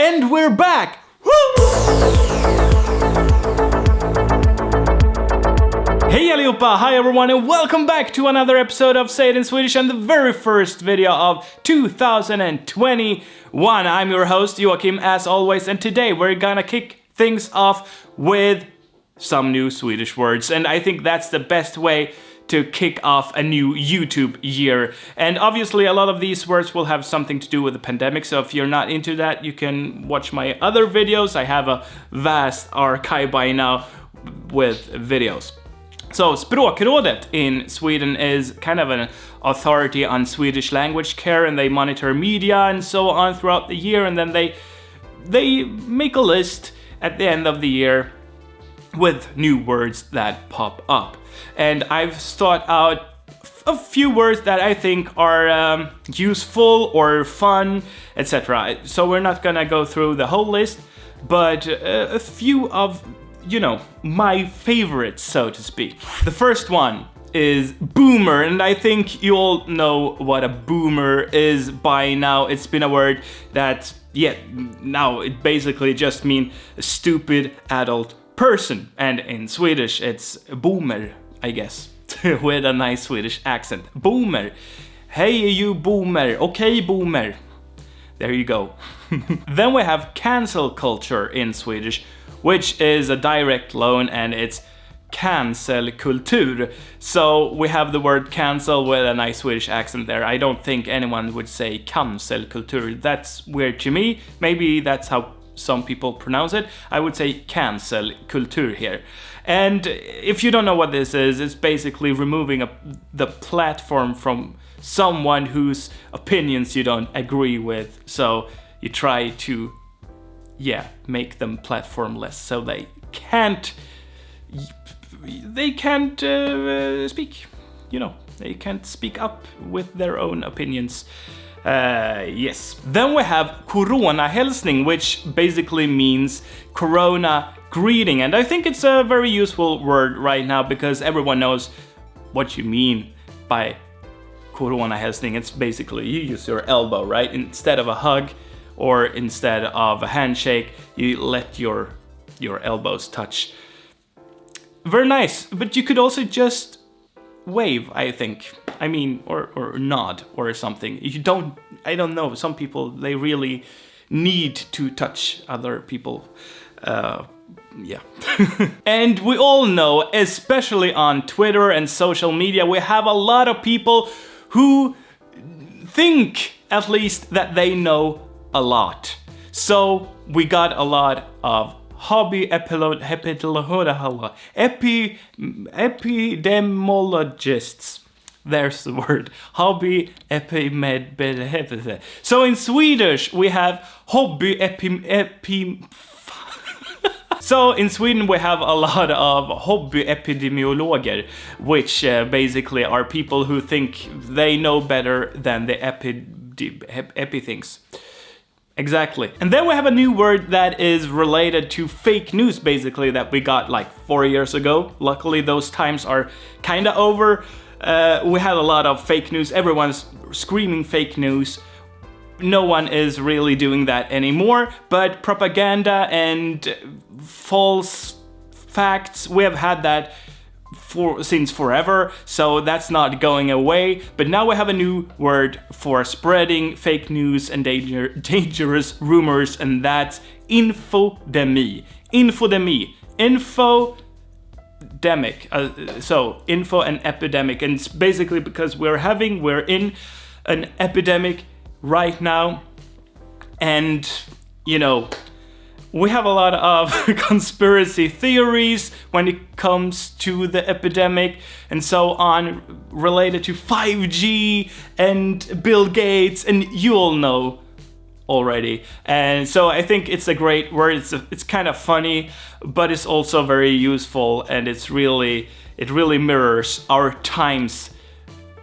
And we're back! Woo! Hey allihopa, hi everyone and welcome back to another episode of Say It in Swedish and the very first video of 2021. I'm your host Joakim as always, and today we're gonna kick things off with some new Swedish words, and I think that's the best way to kick off a new YouTube year. And obviously a lot of these words will have something to do with the pandemic, so if you're not into that you can watch my other videos. I have a vast archive by now with videos. So Språkrådet in Sweden is kind of an authority on Swedish language care, and they monitor media and so on throughout the year, and then they make a list at the end of the year with new words that pop up. And I've thought out a few words that I think are useful or fun, etc. So we're not gonna go through the whole list, but a few of, you know, my favorites, so to speak. The first one is boomer, and I think you all know what a boomer is by now. It's been a word that, now it basically just means a stupid adult person, and in Swedish it's boomer, I guess, with a nice Swedish accent. Boomer. Hey you boomer. Okay boomer. There you go. Then we have cancel culture in Swedish, which is a direct loan, and it's CANCELKULTUR. So we have the word cancel with a nice Swedish accent there. I don't think anyone would say CANCELKULTUR. That's weird to me. Maybe that's how some people pronounce it. I would say CANCELKULTUR here. And if you don't know what this is, it's basically removing the platform from someone whose opinions you don't agree with. So you try to, make them platformless so they can't speak. You know, they can't speak up with their own opinions. Yes. Then we have coronahälsning, which basically means corona greeting, and I think it's a very useful word right now because everyone knows what you mean by coronahälsning. It's basically you use your elbow, right? Instead of a hug or instead of a handshake, you let your elbows touch. Very nice, but you could also just wave, I think. I mean, or nod or something. I don't know, some people, they really need to touch other people. And we all know, especially on Twitter and social media, we have a lot of people who think, at least, that they know a lot. So we got a lot of epidemiologists. There's the word. Hobbyepidemiolog. So in Swedish we have So in Sweden we have a lot of hobbyepidemiologer, which basically are people who think they know better than the epi things. Exactly. And then we have a new word that is related to fake news, basically, that we got like 4 years ago. Luckily those times are kinda over. We had a lot of fake news. Everyone's screaming fake news. No one is really doing that anymore, but propaganda and false facts, we have had that since forever, so that's not going away. But now we have a new word for spreading fake news and dangerous rumors, and that's infodemi. Infodemi. Infodemic. So info and epidemic, and it's basically because we're in an epidemic right now, and you know, we have a lot of conspiracy theories when it comes to the epidemic and so on, related to 5G and Bill Gates, and you all know already. And so I think it's a great word. It's kind of funny, but it's also very useful, and it really mirrors our times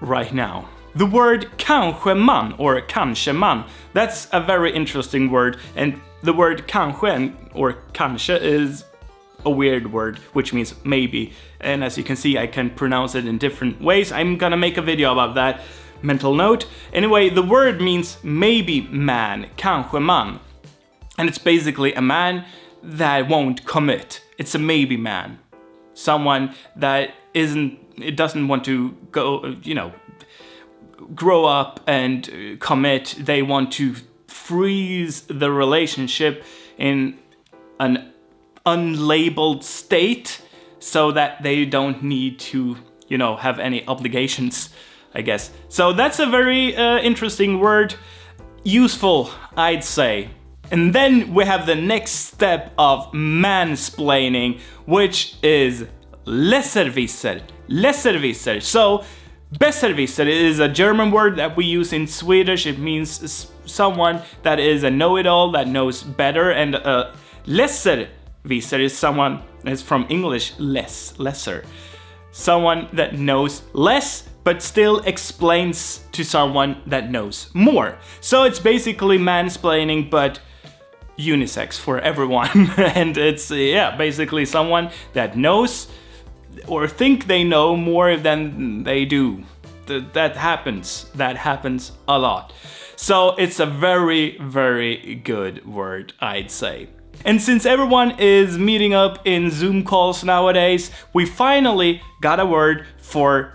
right now. The word KANSKE-MAN or KANSKE-MAN, that's a very interesting word, and the word kanske or kanske is a weird word, which means maybe, and as you can see I can pronounce it in different ways. I'm gonna make a video about that, mental note. Anyway, the word means maybe man, kanske man. And it's basically a man that won't commit. It's a maybe man. Someone that doesn't want to go, grow up and commit. They want to freeze the relationship in an unlabeled state so that they don't need to, have any obligations, I guess. So that's a very interesting word. Useful, I'd say. And then we have the next step of mansplaining, which is LESSERWISSER. LESSERWISSER. So, Besserwisser is a German word that we use in Swedish. It means someone that is a know-it-all, that knows better. And LESSERWISSER is someone that's from English, lesser. Someone that knows less, but still explains to someone that knows more. So it's basically mansplaining, but unisex for everyone. And it's, basically someone that knows or think they know more than they do. That happens a lot. So it's a very, very good word, I'd say. And since everyone is meeting up in Zoom calls nowadays, we finally got a word for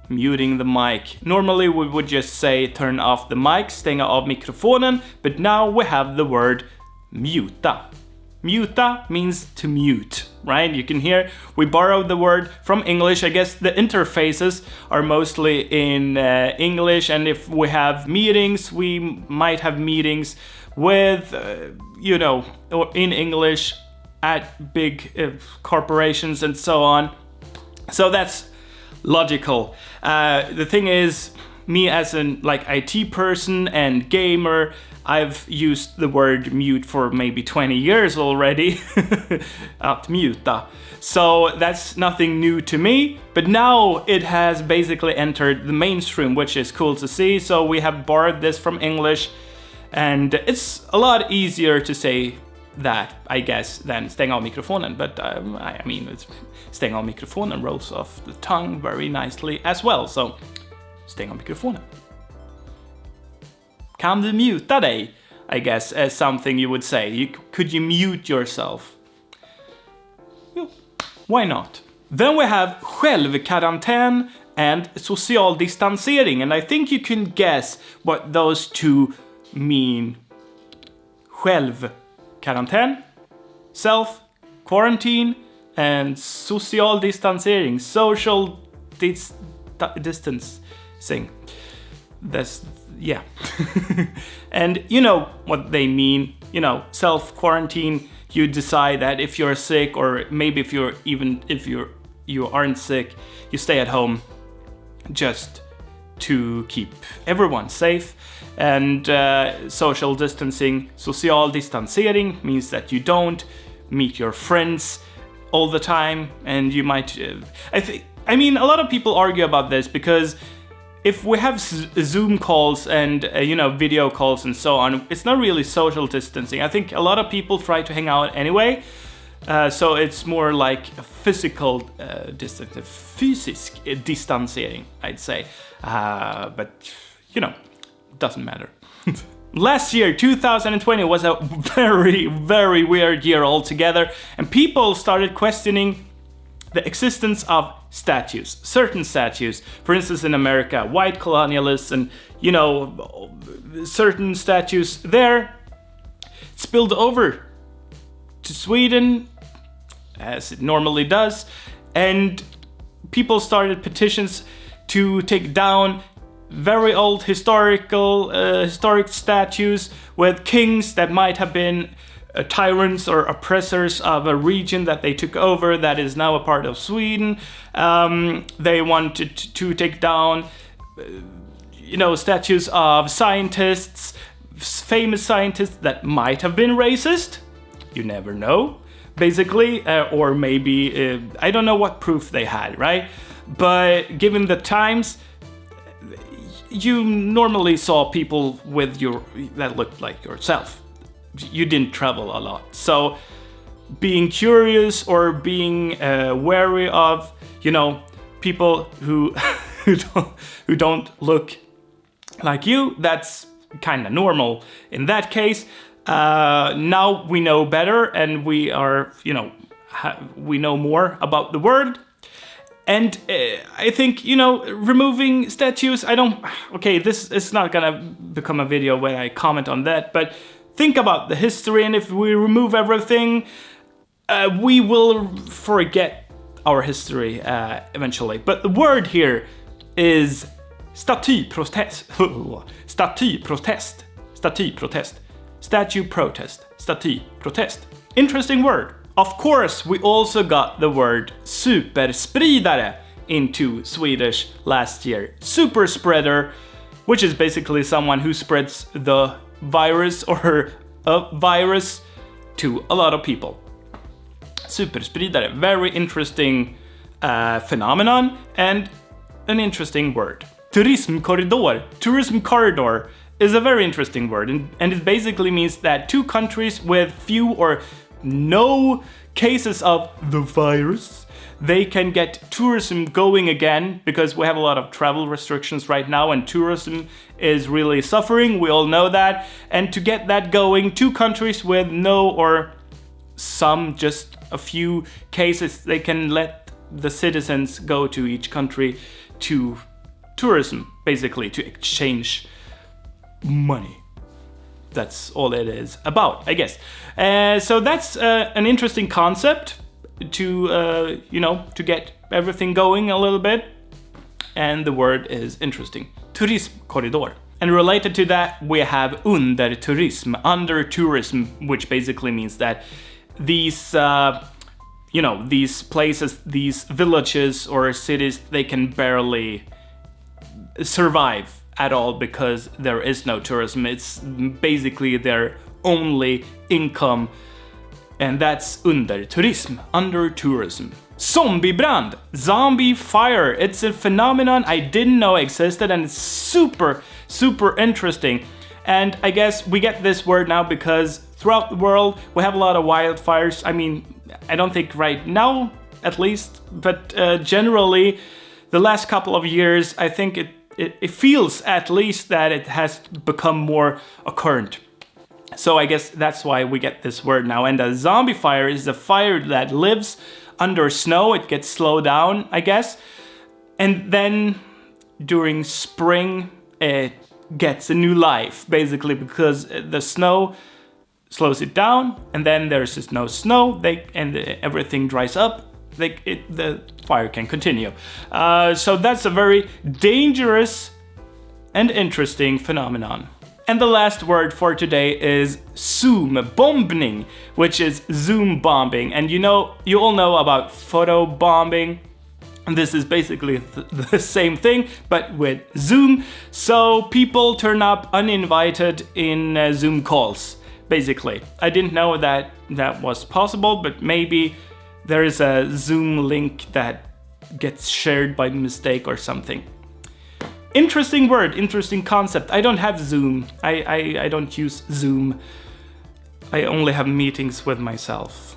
muting the mic. Normally we would just say turn off the mic, stänga av mikrofonen, but now we have the word MJUTA. MJUTA means to mute, right? You can hear we borrowed the word from English. I guess the interfaces are mostly in English, and if we have meetings, we might have meetings with, or in English at big corporations and so on. So that's logical. The thing is, me as an IT person and gamer, I've used the word mute for maybe 20 years already. Att muta. So that's nothing new to me, but now it has basically entered the mainstream, which is cool to see. So we have borrowed this from English, and it's a lot easier to say that, I guess, than stänga av mikrofonen. But it's stänga av mikrofonen rolls off the tongue very nicely as well. So stänga av mikrofonen. Kan du muta dig? I guess as something you would say. Could you mute yourself? Yeah, why not? Then we have självkarantän and social distansering, and I think you can guess what those two mean. Självkarantän, self quarantine, and social distansering, social distancing. Yeah. And you know what they mean, self-quarantine. You decide that if you're sick, or maybe if you aren't sick, you stay at home just to keep everyone safe. And social distancing, social distansering, means that you don't meet your friends all the time, and you might a lot of people argue about this, because if we have Zoom calls and video calls and so on, it's not really social distancing. I think a lot of people try to hang out anyway, so it's more like a physical fysisk distansering, I'd say. But doesn't matter. Last year, 2020, was a very, very weird year altogether, and people started questioning the existence of statues, certain statues. For instance, in America, white colonialists and, certain statues there spilled over to Sweden, as it normally does, and people started petitions to take down very old historic statues with kings that might have been tyrants or oppressors of a region that they took over that is now a part of Sweden. They wanted to take down, statues of scientists, famous scientists that might have been racist. You never know, basically. Or maybe, I don't know what proof they had, right? But given the times, you normally saw people with that looked like yourself. You didn't travel a lot, so being curious or being wary of, people who who don't look like you, that's kind of normal in that case. Now we know better, and we are, we know more about the word. And I think, removing statues, okay, this is not gonna become a video where I comment on that, but think about the history, and if we remove everything, we will forget our history eventually. But the word here is statyprotest. Statyprotest. Statyprotest. Statue protest. Statyprotest. Interesting word. Of course, we also got the word superspridare into Swedish last year. Superspreader, which is basically someone who spreads the virus or a virus to a lot of people. Superspridare, very interesting phenomenon and an interesting word. TURISMKORRIDOR, tourism corridor, is a very interesting word, and it basically means that two countries with few or no cases of the virus, they can get tourism going again, because we have a lot of travel restrictions right now and tourism is really suffering, we all know that. And to get that going, two countries with no or some, just a few cases, they can let the citizens go to each country to tourism, basically, to exchange money. That's all it is about, I guess. So that's an interesting concept to, to get everything going a little bit. And the word is interesting. Turismkorridor. And related to that, we have Underturism, under tourism, which basically means that these, these places, these villages or cities, they can barely survive at all because there is no tourism. It's basically their only income, and that's underturism, under tourism. Zombiebrand, zombie fire. It's a phenomenon I didn't know existed, and it's super, super interesting. And I guess we get this word now because throughout the world we have a lot of wildfires. I mean, I don't think right now, at least, but generally the last couple of years, I think it feels at least that it has become more occurrent. So I guess that's why we get this word now. And a zombie fire is a fire that lives under snow. It gets slowed down, I guess. And then during spring, it gets a new life, basically, because the snow slows it down. And then there's just no snow, and everything dries up. The fire can continue. So that's a very dangerous and interesting phenomenon. And the last word for today is ZOOMBOMBNING, which is zoom bombing. And you all know about photo bombing. And this is basically the same thing, but with Zoom. So people turn up uninvited in Zoom calls, basically. I didn't know that was possible, but maybe there is a Zoom link that gets shared by mistake or something. Interesting word, interesting concept. I don't have Zoom. I don't use Zoom. I only have meetings with myself.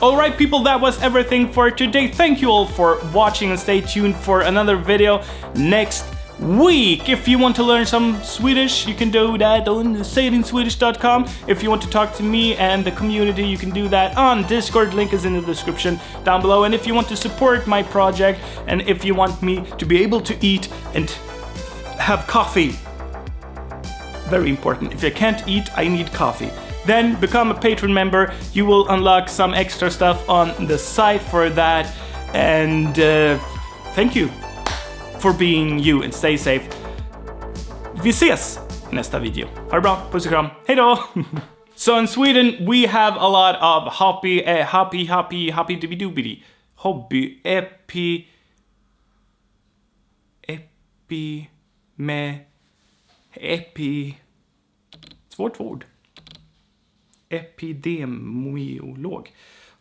Alright people, that was everything for today. Thank you all for watching, and stay tuned for another video next week. If you want to learn some Swedish, you can do that on sayitinswedish.com. If you want to talk to me and the community, you can do that on Discord. Link is in the description down below. And if you want to support my project, and if you want me to be able to eat and have coffee, very important. If I can't eat, I need coffee. Then become a patron member. You will unlock some extra stuff on the site for that. And thank you for being you, and stay safe. Vi ses i nästa video. Ha det bra, puss och kram, hejdå! So in Sweden we have a lot of svårt ord. Epidemiolog.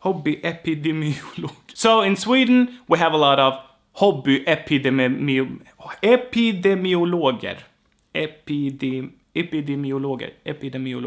Hobbyepidemiolog. So in Sweden we have a lot of epidemiologer.